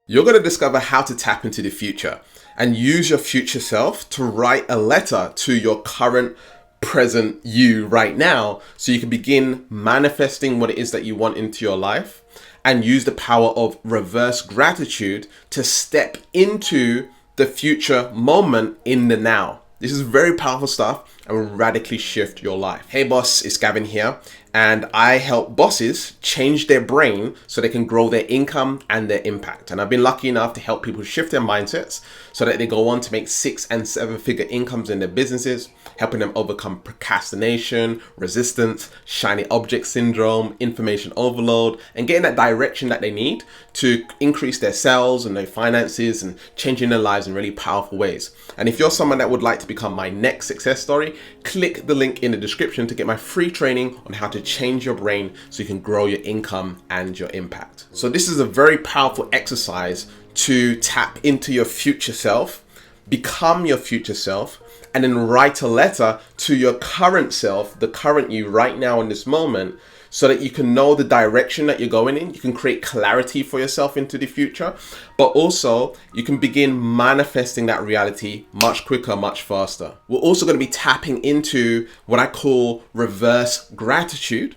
You're going to discover how to tap into the future and use your future self to write a letter to your current present you right now, so you can begin manifesting what it is that you want into your life and use the power of reverse gratitude to step into the future moment in the now. This is very powerful stuff and will radically shift your life. Hey boss, it's Gavin here, and I help bosses change their brain so they can grow their income and their impact. And I've been lucky enough to help people shift their mindsets so that they go on to make 6- and 7-figure incomes in their businesses, helping them overcome procrastination, resistance, shiny object syndrome, information overload, and getting that direction that they need to increase their sales and their finances and changing their lives in really powerful ways. And if you're someone that would like to become my next success story, click the link in the description to get my free training on how to change your brain so you can grow your income and your impact. So this is a very powerful exercise to tap into your future self, become your future self, and then write a letter to your current self, the current you right now in this moment, so that you can know the direction that you're going in. You can create clarity for yourself into the future, but also you can begin manifesting that reality much quicker, much faster. We're also going to be tapping into what I call reverse gratitude,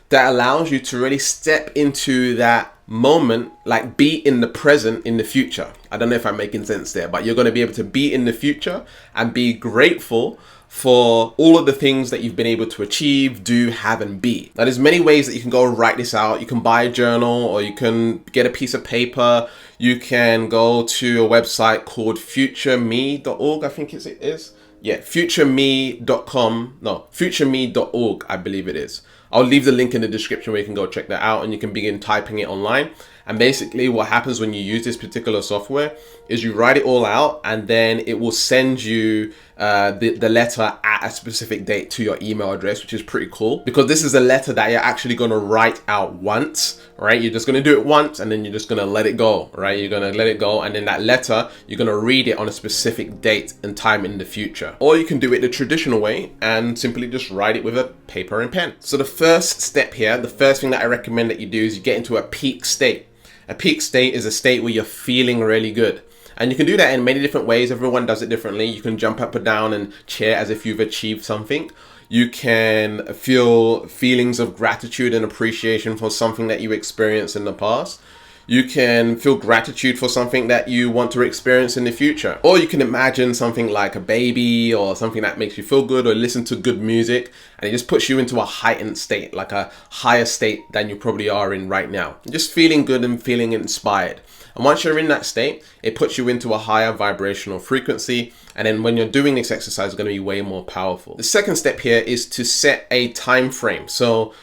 that allows you to really step into that moment, like be in the present in the future. I don't know if I'm making sense there, but you're going to be able to be in the future and be grateful for all of the things that you've been able to achieve, do, have, and be. Now, there's many ways that you can go write this out. You can buy a journal, or you can get a piece of paper. You can go to a website called futureme.org, I think it is. Yeah, futureme.com. No, futureme.org, I believe it is. I'll leave the link in the description where you can go check that out, and you can begin typing it online. And basically what happens when you use this particular software is you write it all out, and then it will send you the letter at a specific date to your email address, which is pretty cool, because this is a letter that you're actually going to write out once, right? You're just going to do it once, and then you're just going to let it go, right? You're going to let it go, and then that letter, you're going to read it on a specific date and time in the future. Or you can do it the traditional way and simply just write it with a paper and pen. So the first step here, the first thing that I recommend that you do is you get into a peak state. A peak state is a state where you're feeling really good. And you can do that in many different ways. Everyone does it differently. You can jump up and down and cheer as if you've achieved something. You can feel feelings of gratitude and appreciation for something that you experienced in the past. You can feel gratitude for something that you want to experience in the future. Or you can imagine something like a baby, or something that makes you feel good, or listen to good music, and it just puts you into a heightened state, like a higher state than you probably are in right now. Just feeling good and feeling inspired. And once you're in that state, it puts you into a higher vibrational frequency. And then when you're doing this exercise, it's going to be way more powerful. The second step here is to set a time frame. So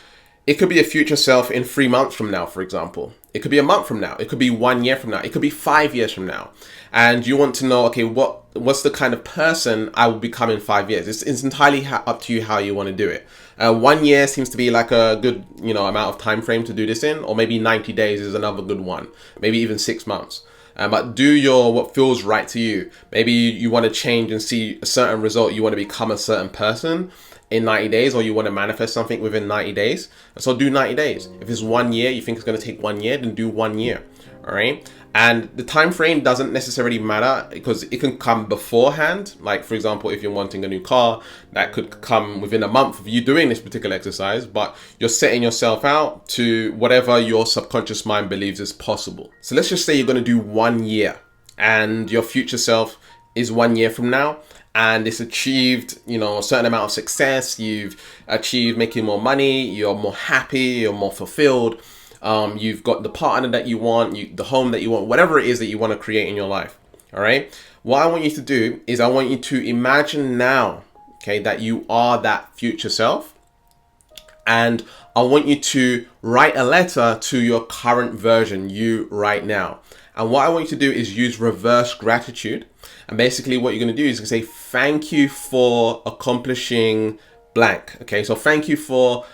it could be a future self in 3 months from now, for example. It could be a month from now. It could be 1 year from now. It could be 5 years from now. And you want to know, okay, what's the kind of person I will become in 5 years? It's entirely up to you how you want to do it. 1 year seems to be like a good, amount of time frame to do this in, or maybe 90 days is another good one. Maybe even 6 months. But do what feels right to you. Maybe you want to change and see a certain result. You want to become a certain person in 90 days, or you want to manifest something within 90 days. So do 90 days. If it's 1 year, you think it's going to take 1 year, then do 1 year. All right. And the time frame doesn't necessarily matter, because it can come beforehand. Like, for example, if you're wanting a new car, that could come within a month of you doing this particular exercise, but you're setting yourself out to whatever your subconscious mind believes is possible. So let's just say you're going to do 1 year, and your future self is 1 year from now, and it's achieved, a certain amount of success. You've achieved making more money. You're more happy. You're more fulfilled. You've got the partner that you want, the home that you want, whatever it is that you want to create in your life. All right. What I want you to do is I want you to imagine now, okay, that you are that future self. And I want you to write a letter to your current version, you right now. And what I want you to do is use reverse gratitude. And basically what you're going to do is say, thank you for accomplishing blank. Okay, so thank you for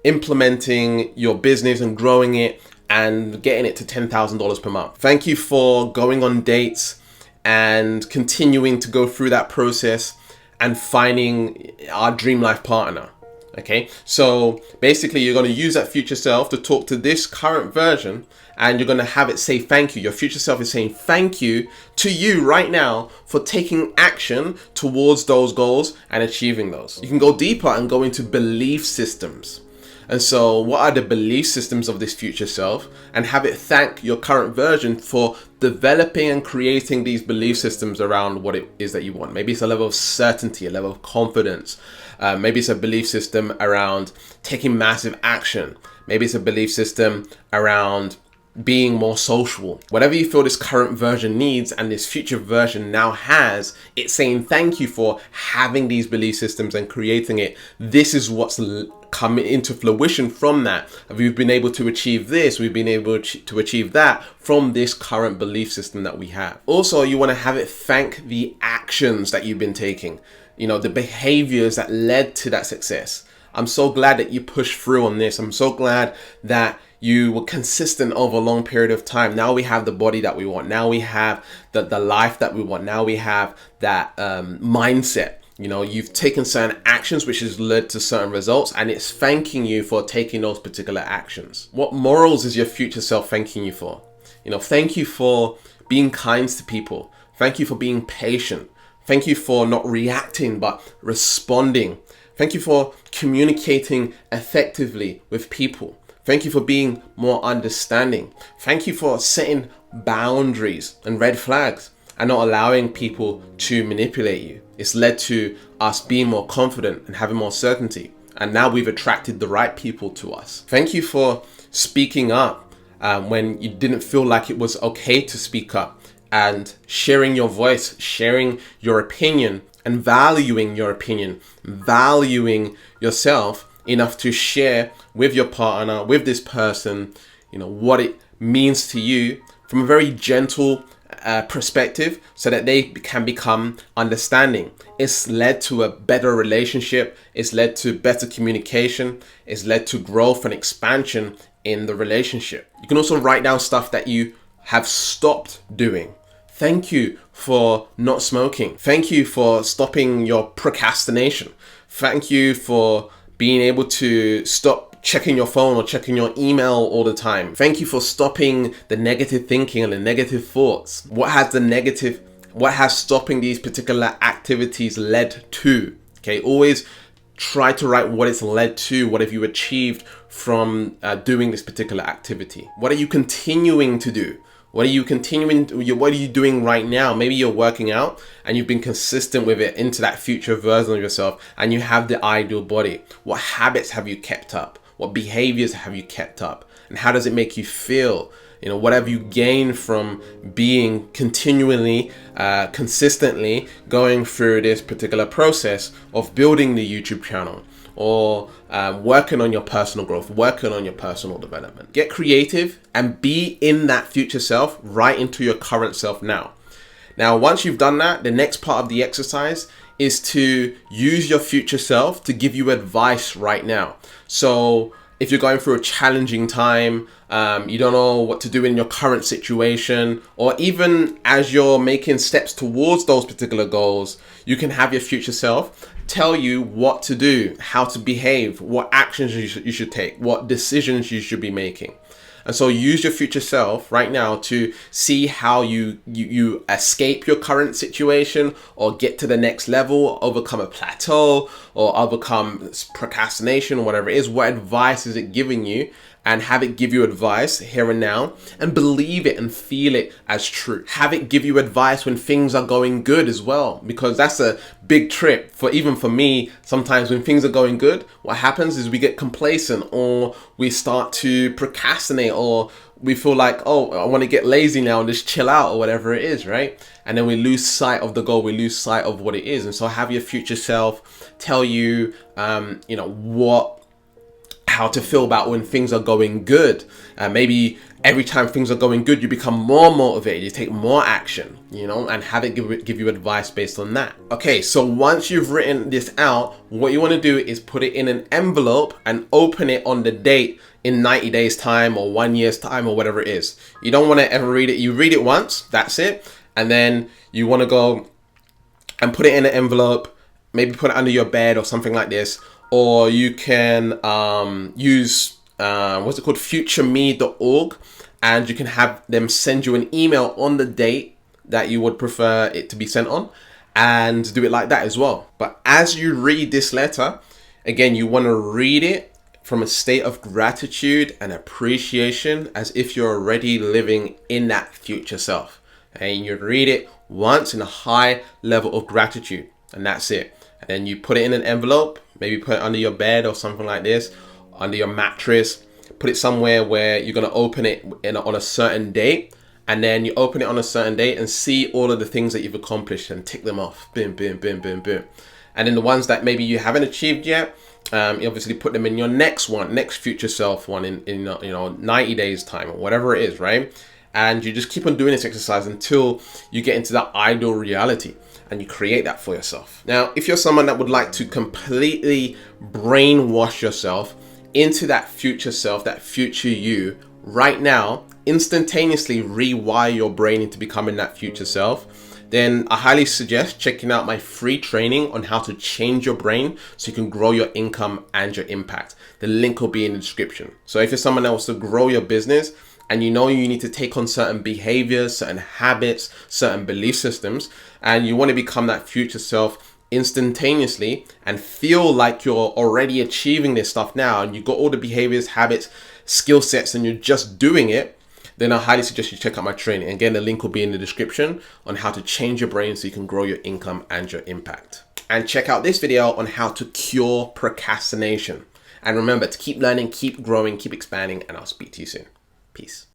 implementing your business and growing it and getting it to $10,000 per month. Thank you for going on dates and continuing to go through that process and finding our dream life partner. Okay, so basically you're going to use that future self to talk to this current version, and you're going to have it say thank you. Your future self is saying thank you to you right now for taking action towards those goals and achieving those. You can go deeper and go into belief systems. And so what are the belief systems of this future self, and have it thank your current version for developing and creating these belief systems around what it is that you want. Maybe it's a level of certainty, a level of confidence. Maybe it's a belief system around taking massive action. Maybe it's a belief system around being more social. Whatever you feel this current version needs and this future version now has, it's saying thank you for having these belief systems and creating it. This is what's coming into fruition from that. We've been able to achieve this, we've been able to achieve that from this current belief system that we have. Also, you want to have it thank the actions that you've been taking, the behaviors that led to that success. I'm so glad that you pushed through on this. I'm so glad that you were consistent over a long period of time. Now we have the body that we want. Now we have the life that we want. Now we have that mindset. You've taken certain actions which has led to certain results, and it's thanking you for taking those particular actions. What morals is your future self thanking you for? Thank you for being kind to people. Thank you for being patient. Thank you for not reacting but responding. Thank you for communicating effectively with people. Thank you for being more understanding. Thank you for setting boundaries and red flags and not allowing people to manipulate you. It's led to us being more confident and having more certainty. And now we've attracted the right people to us. Thank you for speaking up when you didn't feel like it was okay to speak up, and sharing your voice, sharing your opinion, and valuing your opinion, valuing yourself enough to share with your partner, with this person, what it means to you from a very gentle perspective, so that they can become understanding. It's led to a better relationship. It's led to better communication. It's led to growth and expansion in the relationship. You can also write down stuff that you have stopped doing. Thank you for not smoking. Thank you for stopping your procrastination. Thank you for being able to stop checking your phone or checking your email all the time. Thank you for stopping the negative thinking and the negative thoughts. What has stopping these particular activities led to? Okay, always try to write what it's led to. What have you achieved from doing this particular activity? What are you continuing to do? What are you doing right now? Maybe you're working out and you've been consistent with it into that future version of yourself, and you have the ideal body. What habits have you kept up? What behaviors have you kept up? And how does it make you feel? What have you gained from being continually, consistently going through this particular process of building the YouTube channel, or working on your personal growth, working on your personal development? Get creative and be in that future self right into your current self now. Now, once you've done that, the next part of the exercise is to use your future self to give you advice right now. So if you're going through a challenging time, you don't know what to do in your current situation, or even as you're making steps towards those particular goals, you can have your future self tell you what to do, how to behave, what actions you should take, what decisions you should be making. And so use your future self right now to see how you escape your current situation, or get to the next level, overcome a plateau, or overcome procrastination, or whatever it is. What advice is it giving you? And have it give you advice here and now, and believe it and feel it as true. Have it give you advice when things are going good as well, because that's a big trip even for me. Sometimes when things are going good, what happens is we get complacent, or we start to procrastinate, or we feel like, oh, I want to get lazy now and just chill out, or whatever it is, right? And then we lose sight of the goal, we lose sight of what it is. And so have your future self tell you, how to feel about when things are going good. Maybe every time things are going good, you become more motivated, you take more action, and have it give you advice based on that. Okay, so once you've written this out, what you want to do is put it in an envelope and open it on the date in 90 days time, or 1 year's time, or whatever it is. You don't want to ever read it. You read it once, that's it. And then you want to go and put it in an envelope, maybe put it under your bed or something like this, or you can use what's it called, futureme.org, and you can have them send you an email on the date that you would prefer it to be sent on, and do it like that as well. But as you read this letter, again, you want to read it from a state of gratitude and appreciation, as if you're already living in that future self. And you read it once in a high level of gratitude, and that's it. And then you put it in an envelope, maybe put it under your bed or something like this, under your mattress. Put it somewhere where you're going to open it on a certain date. And then you open it on a certain date and see all of the things that you've accomplished and tick them off. Boom, boom, boom, boom, boom. And then the ones that maybe you haven't achieved yet, you obviously put them in your next future self one in 90 days time or whatever it is, right? And you just keep on doing this exercise until you get into that ideal reality and you create that for yourself. Now, if you're someone that would like to completely brainwash yourself into that future self, that future you, right now, instantaneously rewire your brain into becoming that future self, then I highly suggest checking out my free training on how to change your brain so you can grow your income and your impact. The link will be in the description. So if you're someone that wants to grow your business and you know you need to take on certain behaviors, certain habits, certain belief systems, and you want to become that future self instantaneously and feel like you're already achieving this stuff now, and you've got all the behaviors, habits, skill sets, and you're just doing it, then I highly suggest you check out my training. Again, the link will be in the description on how to change your brain so you can grow your income and your impact. And check out this video on how to cure procrastination. And remember to keep learning, keep growing, keep expanding, and I'll speak to you soon. Peace.